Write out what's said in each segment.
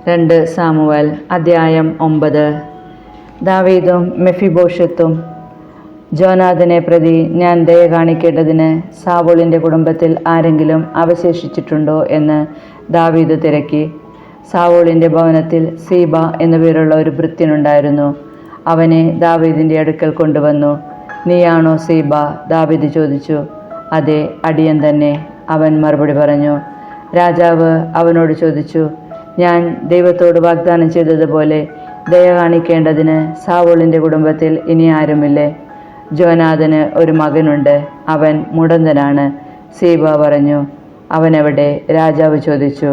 2 Samuel അധ്യായം 9. ദാവീദും മെഫിബോശത്തും. ജോനാഥനെ പ്രതി ഞാൻ ദയ കാണിക്കേണ്ടതിന് സാവൂളിൻ്റെ കുടുംബത്തിൽ ആരെങ്കിലും അവശേഷിച്ചിട്ടുണ്ടോ എന്ന് ദാവീദ് തിരക്കി. സാവൂളിൻ്റെ ഭവനത്തിൽ സീബ എന്നുപേരുള്ള ഒരു ഭൃത്യനുണ്ടായിരുന്നു. അവനെ ദാവീദിൻ്റെ അടുക്കൽ കൊണ്ടുവന്നു. നീയാണോ സീബ? ദാവീദ് ചോദിച്ചു. അതെ, അടിയൻ തന്നെ, അവൻ മറുപടി പറഞ്ഞു. രാജാവ് അവനോട് ചോദിച്ചു, ഞാൻ ദൈവത്തോട് വാഗ്ദാനം ചെയ്തതുപോലെ ദയ കാണിക്കേണ്ടതിന് സാവൂളിൻ്റെ കുടുംബത്തിൽ ഇനി ആരുമില്ലേ? ജോനാഥന് ഒരു മകനുണ്ട്, അവൻ മുടന്തനാണ്. സീബ പറഞ്ഞു. അവനെവിടെ? രാജാവ് ചോദിച്ചു.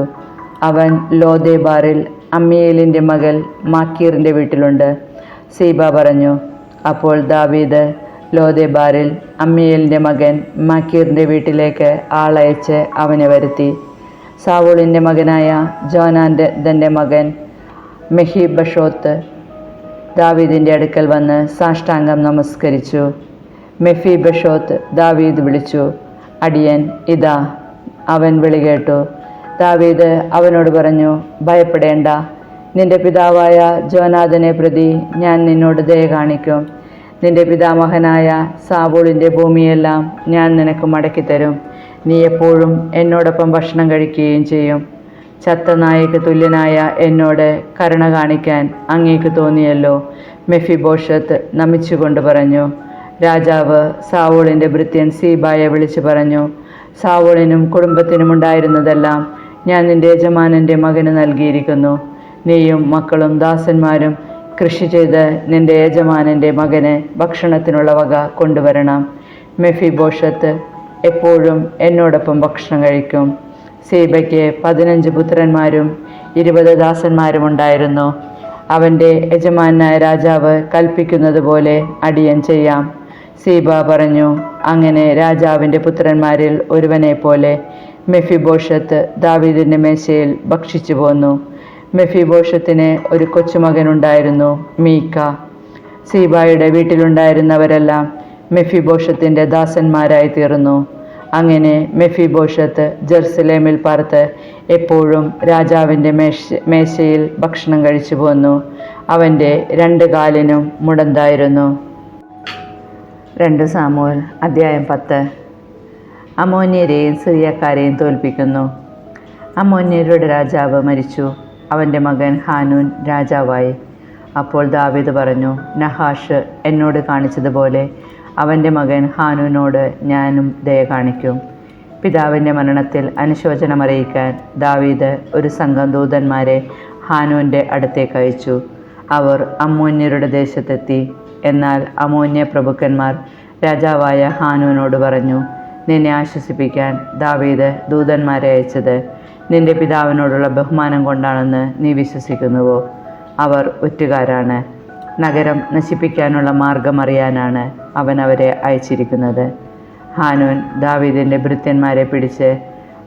അവൻ ലോദേബാറിൽ അമ്മിയേലിൻ്റെ മകൾ മാക്കീറിൻ്റെ വീട്ടിലുണ്ട്. സീബ പറഞ്ഞു. അപ്പോൾ ദാവീദ് ലോദേബാറിൽ അമ്മിയേലിൻ്റെ മകൻ മാക്കീറിൻ്റെ വീട്ടിലേക്ക് ആളയച്ച് അവനെ വരുത്തി. സാവൂളിൻ്റെ മകനായ ജോനാഥൻ്റെ മകൻ മെഫിബോശത്ത് ദാവീദിൻ്റെ അടുക്കൽ വന്ന് സാഷ്ടാംഗം നമസ്കരിച്ചു. മെഫിബോശത്ത് ദാവീദ് വിളിച്ചു. അടിയൻ ഇതാ. അവൻ വിളി കേട്ടു. ദാവീദ് അവനോട് പറഞ്ഞു, ഭയപ്പെടേണ്ട. നിന്റെ പിതാവായ ജോനാഥനെ പ്രതി ഞാൻ നിന്നോട് ദയ കാണിക്കും. നിന്റെ പിതാമഹനായ സാവൂളിൻ്റെ ഭൂമിയെല്ലാം ഞാൻ നിനക്ക് മടക്കിത്തരും. നീ എപ്പോഴും എന്നോടൊപ്പം ഭക്ഷണം കഴിക്കുകയും ചെയ്യും. ചത്ത നായക്ക് തുല്യനായ എന്നോട് കരുണ കാണിക്കാൻ അങ്ങേക്ക് തോന്നിയല്ലോ. മെഫിബോശത്ത് നമിച്ചുകൊണ്ട് പറഞ്ഞു. രാജാവ് സാവൂളിൻ്റെ ഭൃത്യൻ സീബായെ വിളിച്ചു പറഞ്ഞു, സാവൂളിനും കുടുംബത്തിനും ഉണ്ടായിരുന്നതെല്ലാം ഞാൻ നിന്റെ യജമാനൻ്റെ മകന് നൽകിയിരിക്കുന്നു. നീയും മക്കളും ദാസന്മാരും കൃഷി ചെയ്ത് നിന്റെ യജമാനൻ്റെ മകന് ഭക്ഷണത്തിനുള്ള വക കൊണ്ടുവരണം. മെഫിബോശത്ത് എപ്പോഴും എന്നോടൊപ്പം ഭക്ഷണം കഴിക്കും. സീബയ്ക്ക് 15 പുത്രന്മാരും 20 ദാസന്മാരും ഉണ്ടായിരുന്നു. അവൻ്റെ യജമാനായ രാജാവ് കൽപ്പിക്കുന്നത് പോലെ അടിയൻ ചെയ്യാം. സീബ പറഞ്ഞു. അങ്ങനെ രാജാവിൻ്റെ പുത്രന്മാരിൽ ഒരുവനെ പോലെ മെഫിബോശത്ത് ദാവീദിൻ്റെ മേശയിൽ ഭക്ഷിച്ചു പോന്നു. മെഫിബോശത്തിന് ഒരു കൊച്ചുമകനുണ്ടായിരുന്നു, മീക്ക. സീബായുടെ വീട്ടിലുണ്ടായിരുന്നവരെല്ലാം മെഫിബോശത്തിൻ്റെ ദാസന്മാരായി തീർന്നു. അങ്ങനെ മെഫിബോശത്ത് ജെറുസലേമിൽ പാർത്ത് എപ്പോഴും രാജാവിൻ്റെ മേശയിൽ ഭക്ഷണം കഴിച്ചു പോന്നു. അവൻ്റെ 2 കാലിനും മുടന്തായിരുന്നു. 2 സാമുവേൽ അധ്യായം 10. അമ്മോന്യരെയും സിറിയക്കാരെയും തോൽപ്പിക്കുന്നു. അമ്മോന്യരുടെ രാജാവ് മരിച്ചു. അവൻ്റെ മകൻ ഹാനൂൻ രാജാവായി. അപ്പോൾ ദാവീദ് പറഞ്ഞു, നഹാഷ് എന്നോട് കാണിച്ചതുപോലെ അവൻ്റെ മകൻ ഹാനൂനോട് ഞാനും ദയ കാണിക്കും. പിതാവിൻ്റെ മരണത്തിൽ അനുശോചനമറിയിക്കാൻ ദാവീദ് ഒരു സംഘം ദൂതന്മാരെ ഹാനൂൻ്റെ അടുത്തേക്ക് അയച്ചു. അവർ അമ്മോന്യരുടെ ദേശത്തെത്തി. എന്നാൽ അമ്മോന്യ പ്രഭുക്കന്മാർ രാജാവായ ഹാനൂനോട് പറഞ്ഞു, നിന്നെ ആശ്വസിപ്പിക്കാൻ ദാവീദ് ദൂതന്മാരെ അയച്ചത് നിന്റെ പിതാവിനോടുള്ള ബഹുമാനം കൊണ്ടാണെന്ന് നീ വിശ്വസിക്കുന്നുവോ? അവർ ഒറ്റുകാരാണ്. നഗരം നശിപ്പിക്കാനുള്ള മാർഗം അറിയാനാണ് അവൻ അവരെ അയച്ചിരിക്കുന്നത്. ഹാനൂൻ ദാവീദിൻ്റെ ഭൃത്യന്മാരെ പിടിച്ച്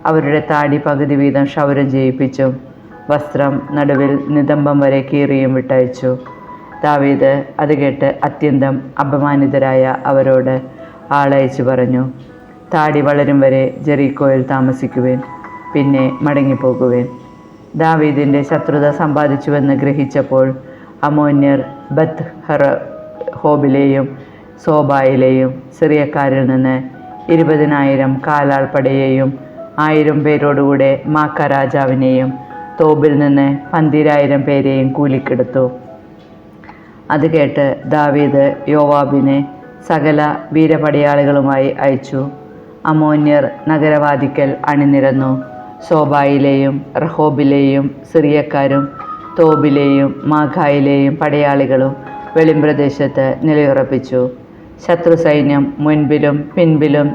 അവരുടെ താടി പകുതി വീതം ക്ഷൗരം ചെയ്യിപ്പിച്ചും വസ്ത്രം നടുവിൽ നിതംബം വരെ കീറിയും വിട്ടയച്ചു. ദാവീദ് അത് കേട്ട് അത്യന്തം അപമാനിതരായ അവരോട് ആളയച്ചു പറഞ്ഞു, താടി വളരും വരെ ജെറീക്കോയിൽ താമസിക്കുവേൻ, പിന്നെ മടങ്ങിപ്പോകുവേൻ. ദാവീദിൻ്റെ ശത്രുത സമ്പാദിച്ചുവെന്ന് ഗ്രഹിച്ചപ്പോൾ അമ്മോന്യർ ബത്ത് ഹോബിലെയും സോബായിലെയും സിറിയക്കാരിൽ നിന്ന് 20,000 കാലാൾപ്പടയെയും 1000 പേരോടുകൂടെ മാക്ക രാജാവിനെയും തോബിൽ നിന്ന് 12,000 പേരെയും കൂലിക്കെടുത്തു. അത് കേട്ട് ദാവീദ് യോവാബിനെ സകല വീരപടയാളികളുമായി അയച്ചു. അമ്മോന്യർ നഗരവാതിക്കൽ അണിനിരന്നു. സോബായിലെയും റഹോബിലെയും സിറിയക്കാരും തോബിലെയും മാഖായിലെയും പടയാളികളും വെളിമ്പ്രദേശത്ത് നിലയുറപ്പിച്ചു. ശത്രു സൈന്യം മുൻപിലും പിൻപിലും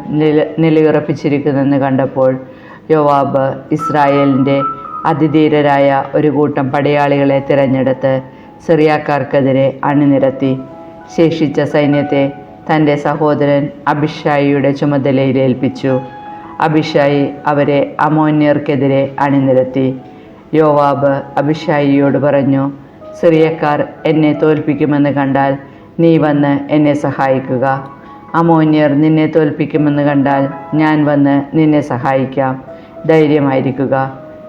നിലയുറപ്പിച്ചിരിക്കുന്നെന്ന് കണ്ടപ്പോൾ യോവാബ് ഇസ്രായേലിൻ്റെ അതിധീരരായ ഒരു കൂട്ടം പടയാളികളെ തിരഞ്ഞെടുത്ത് സിറിയക്കാർക്കെതിരെ അണിനിരത്തി. ശേഷിച്ച സൈന്യത്തെ തൻ്റെ സഹോദരൻ അബിഷായിയുടെ ചുമതലയിൽ ഏൽപ്പിച്ചു. അബിഷായി അവരെ അമ്മോന്യർക്കെതിരെ അണിനിരത്തി. യോവാബ് അബിഷായിയോട് പറഞ്ഞു, സിറിയക്കാർ എന്നെ തോൽപ്പിക്കുമെന്ന് കണ്ടാൽ നീ വന്ന് എന്നെ സഹായിക്കുക. അമ്മോന്യർ നിന്നെ തോൽപ്പിക്കുമെന്ന് കണ്ടാൽ ഞാൻ വന്ന് നിന്നെ സഹായിക്കാം. ധൈര്യമായിരിക്കുക.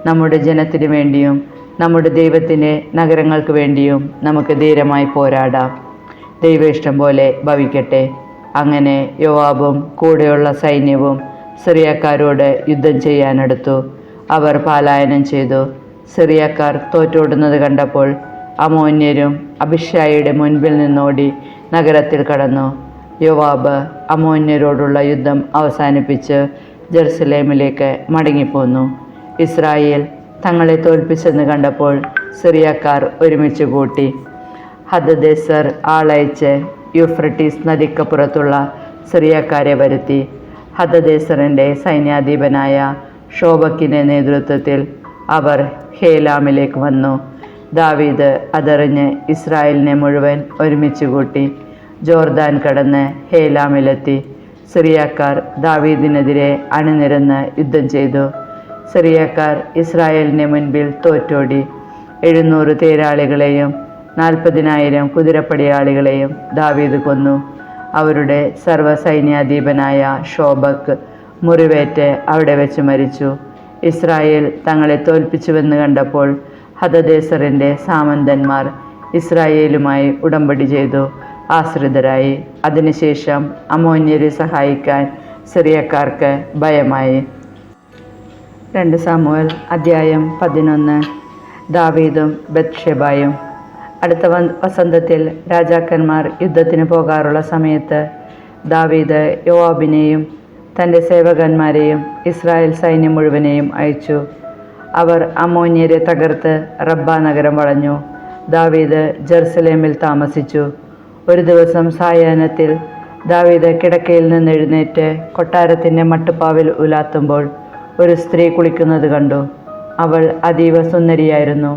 നമ്മുടെ ജനത്തിനു വേണ്ടിയും നമ്മുടെ ദൈവത്തിൻ്റെ നഗരങ്ങൾക്ക് വേണ്ടിയും നമുക്ക് ധീരമായി പോരാടാം. ദൈവ ഇഷ്ടം പോലെ ഭവിക്കട്ടെ. അങ്ങനെ യോവാബും കൂടെയുള്ള സൈന്യവും സിറിയക്കാരോട് യുദ്ധം ചെയ്യാനെടുത്തു. അവർ പലായനം ചെയ്തു. സിറിയക്കാർ തോറ്റോടുന്നത് കണ്ടപ്പോൾ അമ്മോന്യരും അബിഷായിയുടെ മുൻപിൽ നിന്നോടി നഗരത്തിൽ കടന്നു. യോവാബ് അമ്മോന്യരോടുള്ള യുദ്ധം അവസാനിപ്പിച്ച് ജെറുസലേമിലേക്ക് മടങ്ങിപ്പോന്നു. ഇസ്രായേൽ തങ്ങളെ തോൽപ്പിച്ചെന്ന് കണ്ടപ്പോൾ സിറിയക്കാർ ഒരുമിച്ച് കൂട്ടി. ഹദദേസർ ആളയച്ച് യൂഫ്രട്ടീസ് നദിക്കപ്പുറത്തുള്ള സിറിയക്കാരെ വരുത്തി. ഹദദേസറിൻ്റെ സൈന്യാധിപനായ ഷോബക്കിൻ്റെ നേതൃത്വത്തിൽ അവർ ഹേലാമിലേക്ക് വന്നു. ദാവീദ് അതറിഞ്ഞ് ഇസ്രായേലിനെ മുഴുവൻ ഒരുമിച്ച് കൂട്ടി ജോർദാൻ കടന്ന് ഹേലാമിലെത്തി. സിറിയക്കാർ ദാവീദിനെതിരെ അണിനിരന്ന് യുദ്ധം ചെയ്തു. സിറിയക്കാർ ഇസ്രായേലിൻ്റെ മുൻപിൽ തോറ്റോടി. 700 തേരാളികളെയും 40,000 കുതിരപ്പടയാളികളെയും ദാവീദ് കൊന്നു. അവരുടെ സർവ്വസൈന്യാധിപനായ ഷോബക്ക് മുറിവേറ്റ് അവിടെ വെച്ച് മരിച്ചു. ഇസ്രായേൽ തങ്ങളെ തോൽപ്പിച്ചുവെന്ന് കണ്ടപ്പോൾ ഹദദേസറിൻ്റെ സാമന്തന്മാർ ഇസ്രായേലുമായി ഉടമ്പടി ചെയ്തു ആശ്രിതരായി. അതിനുശേഷം അമ്മോന്യരെ സഹായിക്കാൻ സിറിയക്കാർക്ക് ഭയമായി. 2 സാമുവേൽ അധ്യായം 11. ദാവീദും ബത്ഷെബയും. അടുത്ത വസന്തത്തിൽ രാജാക്കന്മാർ യുദ്ധത്തിന് പോകാറുള്ള സമയത്ത് ദാവീദ് യോവാബിനെയും തൻ്റെ സേവകന്മാരെയും ഇസ്രായേൽ സൈന്യം മുഴുവനെയും അയച്ചു. അവർ അമ്മോന്യരെ തകർത്ത് റബ്ബ നഗരം വളഞ്ഞു. ദാവീദ് ജെറുസലേമിൽ താമസിച്ചു. ഒരു ദിവസം സായാഹ്നത്തിൽ ദാവീദ് കിടക്കയിൽ നിന്ന് എഴുന്നേറ്റ് കൊട്ടാരത്തിൻ്റെ മട്ടുപ്പാവിൽ ഉലാത്തുമ്പോൾ ഒരു സ്ത്രീ കുളിക്കുന്നത് കണ്ടു. അവൾ അതീവ സുന്ദരിയായിരുന്നു.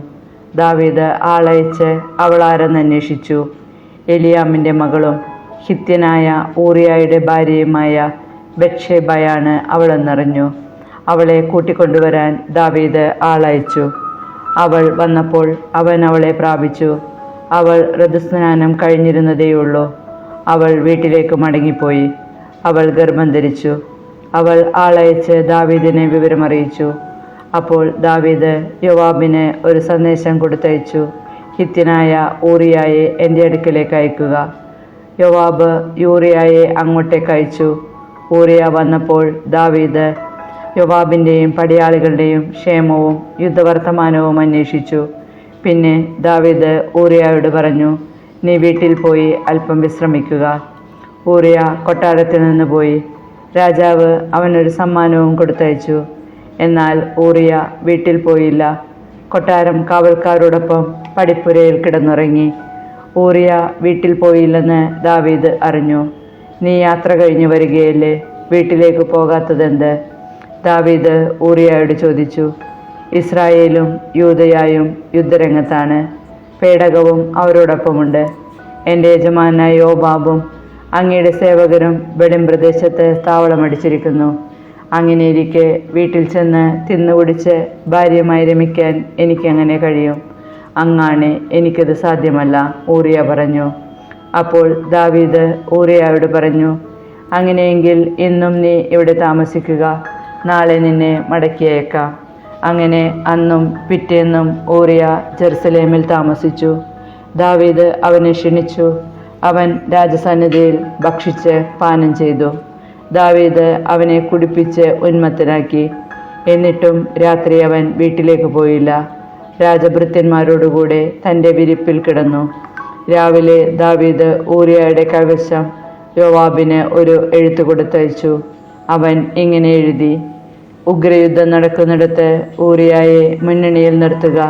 ദാവീദ് ആളയച്ച് അവൾ ആരെന്ന് അന്വേഷിച്ചു. എലിയാമിൻ്റെ മകളും ഹിത്യനായ ഊറിയായുടെ ഭാര്യയുമായ ബത്ഷെബയാണ് അവളെന്നറിഞ്ഞു. അവളെ കൂട്ടിക്കൊണ്ടുവരാൻ ദാവീദ് ആളയച്ചു. അവൾ വന്നപ്പോൾ അവൻ അവളെ പ്രാപിച്ചു. അവൾ ഋതുസ്നാനം കഴിഞ്ഞിരുന്നതേയുള്ളൂ. അവൾ വീട്ടിലേക്ക് മടങ്ങിപ്പോയി. അവൾ ഗർഭം ധരിച്ചു. അവൾ ആളയച്ച് ദാവീദിനെ വിവരമറിയിച്ചു. അപ്പോൾ ദാവീദ് യോവാബിന് ഒരു സന്ദേശം കൊടുത്തയച്ചു. ഹിത്യനായ ഊറിയായെ എൻ്റെ അടുക്കലേക്ക് അയക്കുക. യോവാബ് യൂറിയായെ അങ്ങോട്ടേക്ക് അയച്ചു. ഊറിയ വന്നപ്പോൾ ദാവീദ് യോവാബിൻ്റെയും പടയാളികളുടെയും ക്ഷേമവും യുദ്ധവർത്തമാനവും അന്വേഷിച്ചു. പിന്നെ ദാവീദ് ഊറിയായോട് പറഞ്ഞു, നീ വീട്ടിൽ പോയി അല്പം വിശ്രമിക്കുക. ഊറിയ കൊട്ടാരത്തിൽ നിന്ന് പോയി. രാജാവ് അവനൊരു സമ്മാനവും കൊടുത്തയച്ചു. എന്നാൽ ഊറിയ വീട്ടിൽ പോയില്ല. കൊട്ടാരം കാവൽക്കാരോടൊപ്പം പടിപ്പുരയിൽ കിടന്നുറങ്ങി. ഊറിയ വീട്ടിൽ പോയില്ലെന്ന് ദാവീദ് അറിഞ്ഞു. നീ യാത്ര കഴിഞ്ഞു വരികയല്ലേ, വീട്ടിലേക്ക് പോകാത്തതെന്ത്? ദാവീദ് ഊറിയായോട് ചോദിച്ചു. ഇസ്രായേലും യൂദയായും യുദ്ധരംഗത്താണ്. പേടകവും അവരോടൊപ്പമുണ്ട്. എൻ്റെ യജമാനായ യോവാബും അങ്ങയുടെ സേവകരും വെളിം പ്രദേശത്ത് താവളമടിച്ചിരിക്കുന്നു. അങ്ങനെയിരിക്കെ വീട്ടിൽ ചെന്ന് തിന്നുകുടിച്ച് ഭാര്യയുമായി രമിക്കാൻ എനിക്കെങ്ങനെ കഴിയും? അങ്ങാണെ എനിക്കത് സാധ്യമല്ല, ഊറിയ പറഞ്ഞു. അപ്പോൾ ദാവീദ് ഊറിയായോട് പറഞ്ഞു, അങ്ങനെയെങ്കിൽ ഇന്നും നീ ഇവിടെ താമസിക്കുക. നാളെ നിന്നെ മടക്കിയേക്കാം. അങ്ങനെ അന്നും പിറ്റേന്നും ഊറിയ ജെറുസലേമിൽ താമസിച്ചു. ദാവീദ് അവനെ ക്ഷണിച്ചു. അവൻ രാജസന്നിധിയിൽ ഭക്ഷിച്ച് പാനം ചെയ്തു. ദാവീദ് അവനെ കുടിപ്പിച്ച് ഉന്മത്തനാക്കി. എന്നിട്ടും രാത്രി അവൻ വീട്ടിലേക്ക് പോയില്ല. രാജഭൃത്യന്മാരോടുകൂടെ തൻ്റെ വിരിപ്പിൽ കിടന്നു. രാവിലെ ദാവീദ് ഊറിയയുടെ കൈവശം യോവാബിന് ഒരു എഴുത്ത് കൊടുത്തയച്ചു. അവൻ ഇങ്ങനെ എഴുതി: ഉഗ്രയുദ്ധം നടക്കുന്നിടത്ത് ഊറിയായെ മുന്നണിയിൽ നിർത്തുക.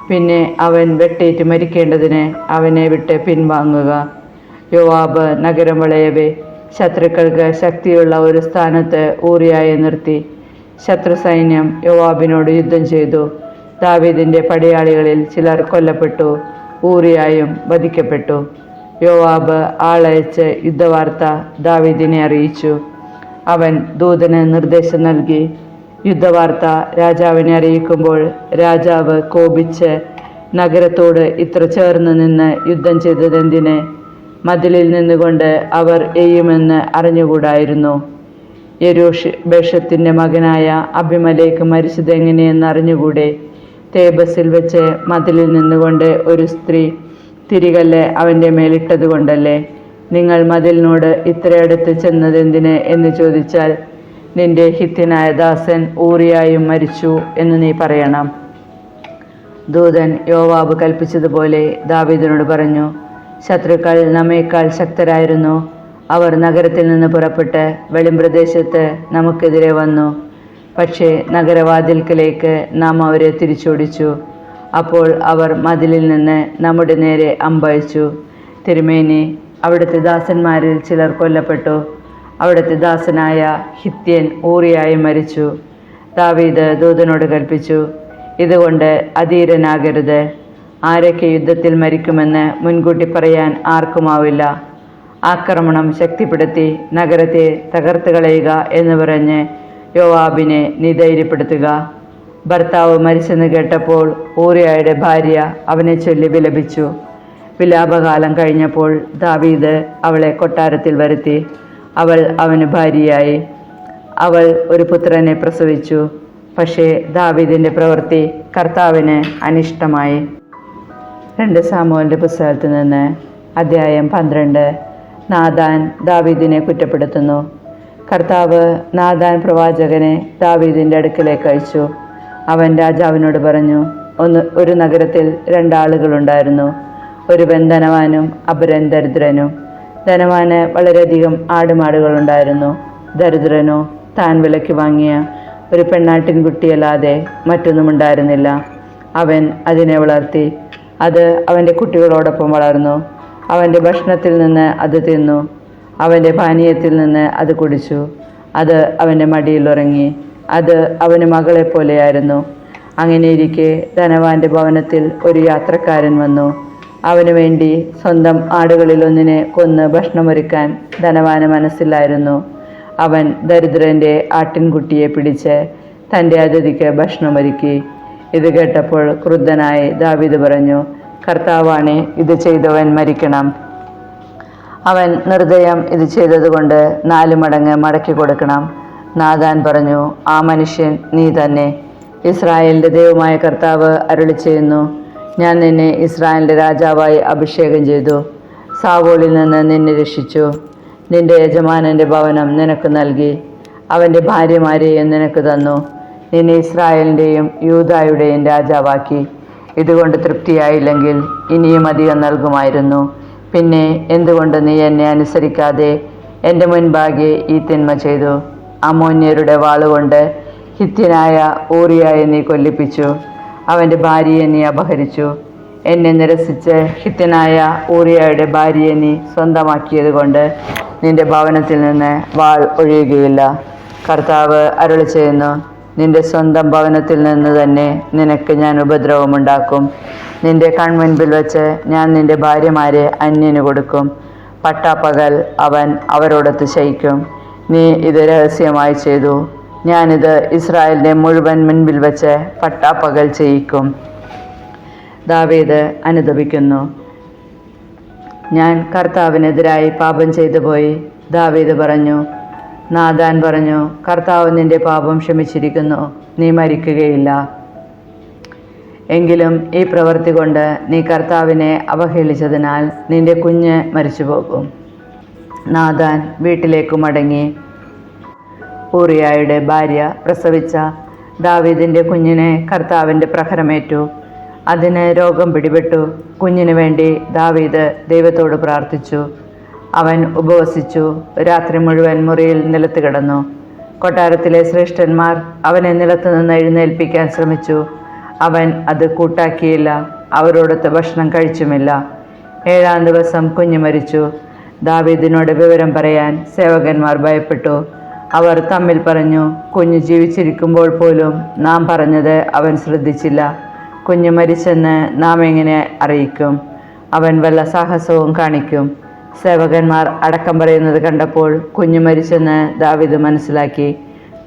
പിന്നെ അവൻ വെട്ടേറ്റ് മരിക്കേണ്ടതിന് അവനെ വിട്ട് പിൻവാങ്ങുക. യോവാബ് നഗരം വളയവേ ശത്രുക്കൾക്ക് ശക്തിയുള്ള ഒരു സ്ഥാനത്ത് ഊറിയായെ നിർത്തി. ശത്രു സൈന്യം യോവാബിനോട് യുദ്ധം ചെയ്തു. ദാവീദിൻ്റെ പടയാളികളിൽ ചിലർ കൊല്ലപ്പെട്ടു. ഊറിയായും വധിക്കപ്പെട്ടു. യോവാബ് ആളയച്ച് യുദ്ധവാർത്ത ദാവീദിനെ അറിയിച്ചു. അവൻ ദൂതന് നിർദ്ദേശം നൽകി. യുദ്ധവാർത്ത രാജാവിനെ അറിയിക്കുമ്പോൾ രാജാവ് കോപിച്ച്, നഗരത്തോട് ഇത്ര ചേർന്ന് നിന്ന് യുദ്ധം ചെയ്തതെന്തിന്? മതിലിൽ നിന്നുകൊണ്ട് അവർ എയ്യുമെന്ന് അറിഞ്ഞുകൂടായിരുന്നു. യെരൂബേഷത്തിൻ്റെ മകനായ അബിമലേക്ക് മരിച്ചതെങ്ങനെയെന്ന് അറിഞ്ഞുകൂടെ? തേബസിൽ വെച്ച് മതിലിൽ നിന്നുകൊണ്ട് ഒരു സ്ത്രീ തിരികല്ല് അവൻ്റെ മേലിട്ടതുകൊണ്ടല്ലേ? നിങ്ങൾ മതിലിനോട് ഇത്രയടുത്ത് ചെന്നതെന്തിന് എന്ന് ചോദിച്ചാൽ, നിന്റെ ഹിത്യനായ ദാസൻ ഊറിയായും മരിച്ചു എന്ന് നീ പറയണം. ദൂതൻ യോവാബ് കൽപ്പിച്ചതുപോലെ ദാവീദിനോട് പറഞ്ഞു. ശത്രുക്കൾ നമ്മേക്കാൾ ശക്തരായിരുന്നു. അവർ നഗരത്തിൽ നിന്ന് പുറപ്പെട്ട് വെളിമ്പ്രദേശത്ത് നമുക്കെതിരെ വന്നു. പക്ഷേ നഗരവാതിൽക്കലേക്ക് നാം അവരെ തിരിച്ചോടിച്ചു. അപ്പോൾ അവർ മതിലിൽ നിന്ന് നമ്മുടെ നേരെ അമ്പയച്ചു. തിരുമേനി, അവിടുത്തെ ദാസന്മാരിൽ ചിലർ കൊല്ലപ്പെട്ടു. അവിടുത്തെ ദാസനായ ഹിത്യൻ ഊറിയായി മരിച്ചു. ദാവീദ് ദൂതനോട് കൽപ്പിച്ചു, ഇതുകൊണ്ട് അധീരനാകരുത്. ആരൊക്കെ യുദ്ധത്തിൽ മരിക്കുമെന്ന് മുൻകൂട്ടി പറയാൻ ആർക്കുമാവില്ല. ആക്രമണം ശക്തിപ്പെടുത്തി നഗരത്തെ തകർത്ത് കളയുക എന്ന് പറഞ്ഞ് യോവാബിനെ നീ ധൈര്യപ്പെടുത്തുക. ഭർത്താവ് മരിച്ചെന്ന് കേട്ടപ്പോൾ ഊറിയായുടെ ഭാര്യ അവനെ ചൊല്ലി വിലപിച്ചു. വിലാപകാലം കഴിഞ്ഞപ്പോൾ ദാവീദ് അവളെ കൊട്ടാരത്തിൽ വരുത്തി. അവൾ അവന് ഭാര്യയായി. അവൾ ഒരു പുത്രനെ പ്രസവിച്ചു. പക്ഷേ ദാവീദിൻ്റെ പ്രവൃത്തി കർത്താവിന് അനിഷ്ടമായി. 2 സാമുവേലിൻ്റെ പുസ്തകത്തിൽ നിന്ന് അധ്യായം 12. നാഥാൻ ദാവീദിനെ കുറ്റപ്പെടുത്തുന്നു. കർത്താവ് നാഥാൻ പ്രവാചകനെ ദാവീദിൻ്റെ അടുക്കലേക്ക് അയച്ചു. അവൻ രാജാവിനോട് പറഞ്ഞു, ഒരു നഗരത്തിൽ 2 ആളുകളുണ്ടായിരുന്നു. ഒരുവൻ ധനവാനും അപരൻ ദരിദ്രനും. ധനവാന് വളരെയധികം ആടുമാടുകളുണ്ടായിരുന്നു. ദരിദ്രനോ താൻ വിലയ്ക്ക് വാങ്ങിയ ഒരു പെണ്ണാട്ടിൻകുട്ടിയല്ലാതെ മറ്റൊന്നും ഉണ്ടായിരുന്നില്ല. അവൻ അതിനെ വളർത്തി. അത് അവൻ്റെ കുട്ടികളോടൊപ്പം വളർന്നു. അവൻ്റെ ഭക്ഷണത്തിൽ നിന്ന് അത് തിന്നു. അവൻ്റെ പാനീയത്തിൽ നിന്ന് അത് കുടിച്ചു. അത് അവൻ്റെ മടിയിൽ ഉറങ്ങി. അത് അവന് മകളെപ്പോലെയായിരുന്നു. അങ്ങനെയിരിക്കെ ധനവാന്റെ ഭവനത്തിൽ ഒരു യാത്രക്കാരൻ വന്നു. അവന് വേണ്ടി സ്വന്തം ആടുകളിലൊന്നിനെ കൊന്ന് ഭക്ഷണമൊരുക്കാൻ ധനവാന് മനസ്സിലായിരുന്നു. അവൻ ദരിദ്രൻ്റെ ആട്ടിൻകുട്ടിയെ പിടിച്ച് തൻ്റെ അതിഥിക്ക് ഭക്ഷണമൊരുക്കി. ഇത് കേട്ടപ്പോൾ ക്രുദ്ധനായി ദാവീദ് പറഞ്ഞു, കർത്താവാണേ, ഇത് ചെയ്തവൻ മരിക്കണം. അവൻ നിർദ്ദയം ഇത് ചെയ്തതുകൊണ്ട് 4 മടങ്ങ് മടക്കി കൊടുക്കണം. നാഥാൻ പറഞ്ഞു, ആ മനുഷ്യൻ നീ തന്നെ. ഇസ്രായേലിൻ്റെ ദൈവമായ കർത്താവ് അരുളിച്ചെയ്യുന്നു, ഞാൻ നിന്നെ ഇസ്രായേലിൻ്റെ രാജാവായി അഭിഷേകം ചെയ്തു. സാവോളിൽ നിന്ന് നിന്നെ രക്ഷിച്ചു. നിന്റെ യജമാനൻ്റെ ഭവനം നിനക്ക് നൽകി. അവൻ്റെ ഭാര്യമാരെയും നിനക്ക് തന്നു. നിന്നെ ഇസ്രായേലിൻ്റെയും യൂദായുടെയും രാജാവാക്കി. ഇതുകൊണ്ട് തൃപ്തിയായില്ലെങ്കിൽ ഇനിയും അധികം നൽകുമായിരുന്നു. പിന്നെ എന്തുകൊണ്ട് നീ എന്നെ അനുസരിക്കാതെ എൻ്റെ മുൻപാകെ ഈ തിന്മ ചെയ്തു? അമ്മോന്യരുടെ വാളുകൊണ്ട് ഹിത്യനായ ഊറിയായെ നീ കൊല്ലിപ്പിച്ചു. അവൻ്റെ ഭാര്യയെ നീ അപഹരിച്ചു. എന്നെ നിരസിച്ച് ഹിത്യനായ ഊറിയായുടെ ഭാര്യയെ നീ സ്വന്തമാക്കിയത് കൊണ്ട് നിന്റെ ഭവനത്തിൽ നിന്ന് വാൾ ഒഴിയുകയില്ല. കർത്താവ് അരുളിച്ചെയ്യുന്നു, നിന്റെ സ്വന്തം ഭവനത്തിൽ നിന്ന് തന്നെ നിനക്ക് ഞാൻ ഉപദ്രവമുണ്ടാക്കും. നിന്റെ കൺമുൻപിൽ വെച്ച് ഞാൻ നിന്റെ ഭാര്യമാരെ അന്യന് കൊടുക്കും. പട്ടാപ്പകൽ അവൻ അവരോടൊത്ത് ശയിക്കും. നീ ഇത് രഹസ്യമായി ചെയ്തു. ഞാനിത് ഇസ്രായേലിൻ്റെ മുഴുവൻ മുൻപിൽ വെച്ച് പട്ടാപ്പകൽ ചെയ്യിക്കും. ദാവീദ് അനുതപിക്കുന്നു. ഞാൻ കർത്താവിനെതിരായി പാപം ചെയ്തു പോയി. ദാവീദ് പറഞ്ഞു. നാഥാൻ പറഞ്ഞു, കർത്താവ് നിന്റെ പാപം ക്ഷമിച്ചിരിക്കുന്നു, നീ മരിക്കുകയില്ല. എങ്കിലും ഈ പ്രവൃത്തി കൊണ്ട് നീ കർത്താവിനെ അവഹേളിച്ചതിനാൽ നിന്റെ കുഞ്ഞ് മരിച്ചുപോകും. നാഥാൻ വീട്ടിലേക്ക് മടങ്ങി. ഊറിയായുടെ ഭാര്യ പ്രസവിച്ച ദാവീദിൻ്റെ കുഞ്ഞിനെ കർത്താവിൻ്റെ പ്രഹരമേറ്റു. അതിന് രോഗം പിടിപെട്ടു. കുഞ്ഞിനു വേണ്ടി ദാവീദ് ദൈവത്തോട് പ്രാർത്ഥിച്ചു. അവൻ ഉപവസിച്ചു. രാത്രി മുഴുവൻ മുറിയിൽ നിലത്ത് കിടന്നു. കൊട്ടാരത്തിലെ ശ്രേഷ്ഠന്മാർ അവനെ നിലത്ത് നിന്ന് എഴുന്നേൽപ്പിക്കാൻ ശ്രമിച്ചു. അവൻ അത് കൂട്ടാക്കിയില്ല. അവരോടൊത്ത് ഭക്ഷണം കഴിച്ചുമില്ല. 7-ാം ദിവസം കുഞ്ഞ് മരിച്ചു. ദാവീദിനോട് വിവരം പറയാൻ സേവകന്മാർ ഭയപ്പെട്ടു. അവർ തമ്മിൽ പറഞ്ഞു, കുഞ്ഞ് ജീവിച്ചിരിക്കുമ്പോൾ പോലും നാം പറഞ്ഞത് അവൻ ശ്രദ്ധിച്ചില്ല. കുഞ്ഞ് മരിച്ചെന്ന് നാം എങ്ങനെ അറിയിക്കും? അവൻ വല്ല സാഹസവും കാണിക്കും. സേവകന്മാർ അടക്കം പറയുന്നത് കണ്ടപ്പോൾ കുഞ്ഞ് മരിച്ചെന്ന് ദാവീദ് മനസ്സിലാക്കി.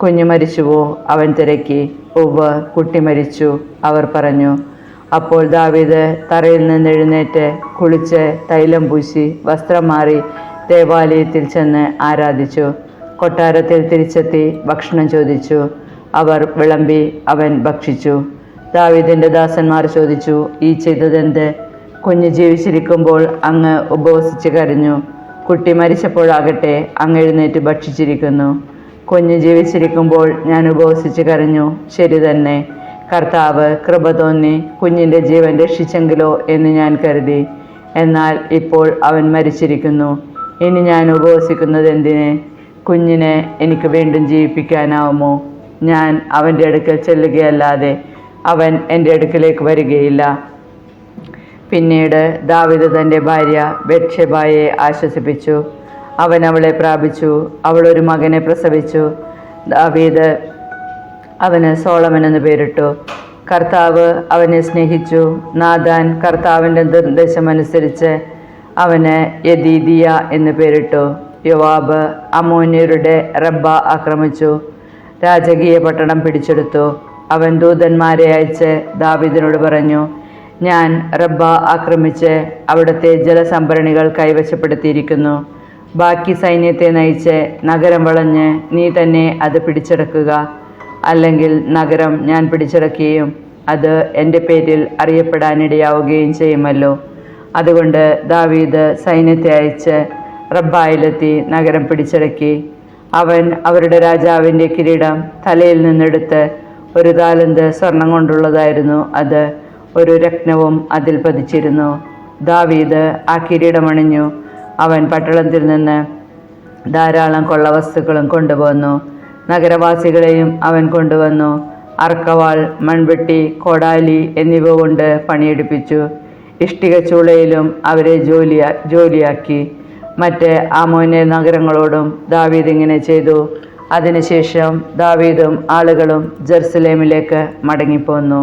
കുഞ്ഞ് മരിച്ചുവോ? അവൻ തിരക്കി. ഉവ്വ്, കുട്ടി മരിച്ചു, അവർ പറഞ്ഞു. അപ്പോൾ ദാവീദ് തറയിൽ നിന്ന് എഴുന്നേറ്റ് കുളിച്ച് തൈലം പൂശി വസ്ത്രം മാറി ദേവാലയത്തിൽ ചെന്ന് ആരാധിച്ചു. കൊട്ടാരത്തിൽ തിരിച്ചെത്തി ഭക്ഷണം ചോദിച്ചു. അവർ വിളമ്പി. അവൻ ഭക്ഷിച്ചു. ദാവീദിന്റെ ദാസന്മാർ ചോദിച്ചു, ഈ ചെയ്തതെന്ത്? കുഞ്ഞ് ജീവിച്ചിരിക്കുമ്പോൾ അങ്ങ് ഉപവസിച്ച് കരഞ്ഞു, കുട്ടി മരിച്ചപ്പോഴാകട്ടെ അങ്ങ് എഴുന്നേറ്റ് ഭക്ഷിച്ചിരിക്കുന്നു. കുഞ്ഞ് ജീവിച്ചിരിക്കുമ്പോൾ ഞാൻ ഉപവസിച്ച് കരഞ്ഞു, ശരി തന്നെ. കർത്താവ് കൃപ തോന്നി കുഞ്ഞിൻ്റെ ജീവൻ രക്ഷിച്ചെങ്കിലോ എന്ന് ഞാൻ കരുതി. എന്നാൽ ഇപ്പോൾ അവൻ മരിച്ചിരിക്കുന്നു. ഇനി ഞാൻ ഉപവസിക്കുന്നത് എന്തിന്? കുഞ്ഞിനെ എനിക്ക് വീണ്ടും ജീവിപ്പിക്കാനാവുമോ? ഞാൻ അവൻ്റെ അടുക്കൽ ചെല്ലുകയല്ലാതെ അവൻ എൻ്റെ അടുക്കലേക്ക് വരികയില്ല. പിന്നീട് ദാവീദ് തൻ്റെ ഭാര്യ ബത്ശേബയെ ആശ്വസിപ്പിച്ചു. അവൻ അവളെ പ്രാപിച്ചു. അവൾ ഒരു മകനെ പ്രസവിച്ചു. ദാവീദ് അവന് സോളമൻ എന്ന് പേരിട്ടു. കർത്താവ് അവനെ സ്നേഹിച്ചു. നാഥാൻ കർത്താവിൻ്റെ നിർദ്ദേശമനുസരിച്ച് അവന് യെദീദിയ എന്ന് പേരിട്ടു. യോവാബ് അമ്മോന്യരുടെ റബ്ബ ആക്രമിച്ചു, രാജകീയ പട്ടണം പിടിച്ചെടുത്തു. അവൻ ദൂതന്മാരെ അയച്ച് ദാവീദിനോട് പറഞ്ഞു, ഞാൻ റബ്ബ ആക്രമിച്ച് അവിടുത്തെ ജലസംഭരണികൾ കൈവശപ്പെടുത്തിയിരിക്കുന്നു. ബാക്കി സൈന്യത്തെ നയിച്ച് നഗരം വളഞ്ഞ് നീ തന്നെ അത് പിടിച്ചെടുക്കുക. അല്ലെങ്കിൽ നഗരം ഞാൻ പിടിച്ചെടുക്കുകയും അത് എൻ്റെ പേരിൽ അറിയപ്പെടാനിടയാവുകയും ചെയ്യുമല്ലോ. അതുകൊണ്ട് ദാവീദ് സൈന്യത്തെ അയച്ച് റബ്ബായിലെത്തി നഗരം പിടിച്ചടക്കി. അവൻ അവരുടെ രാജാവിൻ്റെ കിരീടം തലയിൽ നിന്നെടുത്ത്, ഒരു താലന്ത് സ്വർണം കൊണ്ടുള്ളതായിരുന്നു അത്, ഒരു രത്നവും അതിൽ പതിച്ചിരുന്നു. ദാവീദ് ആ കിരീടമണിഞ്ഞു. അവൻ പട്ടണത്തിൽ നിന്ന് ധാരാളം കൊള്ളവസ്തുക്കളും കൊണ്ടുവന്നു. നഗരവാസികളെയും അവൻ കൊണ്ടുവന്നു. അർക്കവാൾ, മൺവെട്ടി, കോടാലി എന്നിവ കൊണ്ട് പണിയെടുപ്പിച്ചു. ഇഷ്ടിക ചൂളയിലും അവരെ ജോലിയാക്കി. മറ്റ് അമ്മോന്യ നഗരങ്ങളോടും ദാവീദ് ഇങ്ങനെ ചെയ്തു. അതിനുശേഷം ദാവീദും ആളുകളും ജെറുസലേമിലേക്ക് മടങ്ങിപ്പോന്നു.